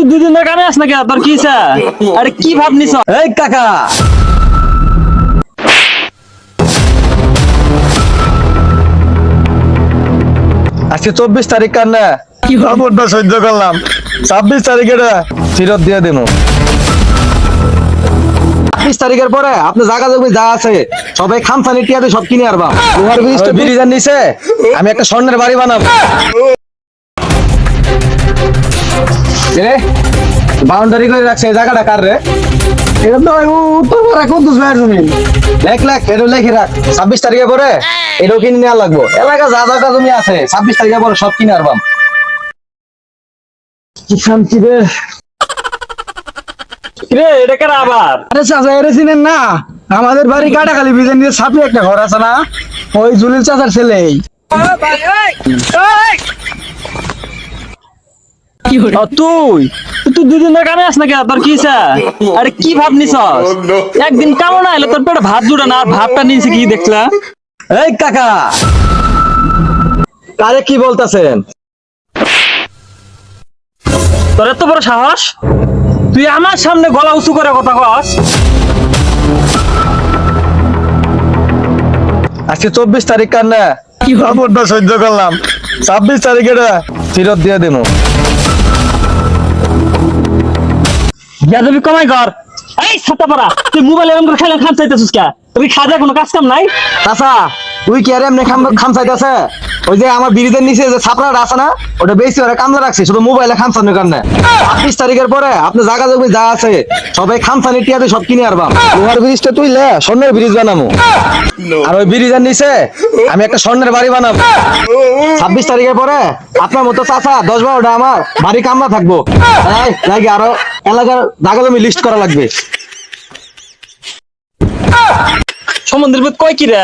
দুদিন ধরে কামে আস না কে তোর কি ইচ্ছা? আরে কি ভাব নিছ? এই কাকা আজকে 24 তারিখ কার না কি খবরটা সহ্য করলাম 26 তারিখে ফেরত দিয়ে দেবো 26 তারিখের পরে আপনি জায়গা জমি যা আছে সবাই খামসানি টিয়াতে সব কিনে আরবা লোহার ব্রিজের নিচে আমি একটা স্বর্ণের বাড়ি বানাবো রে বাউন্ডারি করে রাখছে এই জায়গাটা কার রে এটা তো উত্তর পাড়া কুদ্দুস ভাইয়ের জমি লেখ এটা লেখি রাখ 26 তারিখে পরে এটাও কিনে নেওয়া লাগবো এলাকা যা জায়গা জমি আছে 26 তারিখে পরে সব কিনে আরবাম কি শান্তি রে রে এটা কার আবার? আরে চাচা এরে চিনেন না আমাদের বাড়ি কাটাখালী ব্রিজের নিচে ছাপি একটা ঘর আছে না ওই জুলিল চাচার ছেলেই তুই তুই দুদিন ধরে কামে আস না কে তোর কি ইচ্ছা? আরে কি ভাব নিছ? একদিন কামো না এলে তোর পেটে ভাত জুড়ে না আর ভাতটা নিয়েছে কি দেখলা? এই কাকা কারে কি বলতেছেন তোর এত বড় সাহস তুই আমার সামনে গলা উঁচু করে কথা কস? আজকে 24 তারিখ কার না কি খবরটা সহ্য করলাম 26 তারিখে ফেরত দিয়ে দেবো বেয়াদবি কমাই কর। এই ছাতা পড়া তুই মোবাইল এরকম করে খেলে খাম চাইতেছিস কে? তুই খাজা কোনো কাজ কাম নাই? চাচা তুই কি আরে এমনি খাম চাইতেছে ওই যে আমার ব্রিজের নিচে যে ছাপড়াটা আছে না ওটা বেশি ওরা কামলা রাখছে শুধু মোবাইলে খামসানোর কারণে 26 তারিখের পরে আপনি জায়গা জমি যা আছে সবাই খামসানি টিয়াতে সব কিনে আরবাম লোহার ব্রিজটা তুই লে স্বর্ণের ব্রিজ বানাবো আর ওই ব্রিজের নিচে আমি একটা স্বর্ণের বাড়ি বানাবো 26 তারিখের পরে আপনার মতো চাচা 10-12টা আমার বাড়ি কামলা থাকবো তাই আরো এলাকার জায়গা জমি লিস্ট করা লাগবে সমুদ্রের কয় কি রে?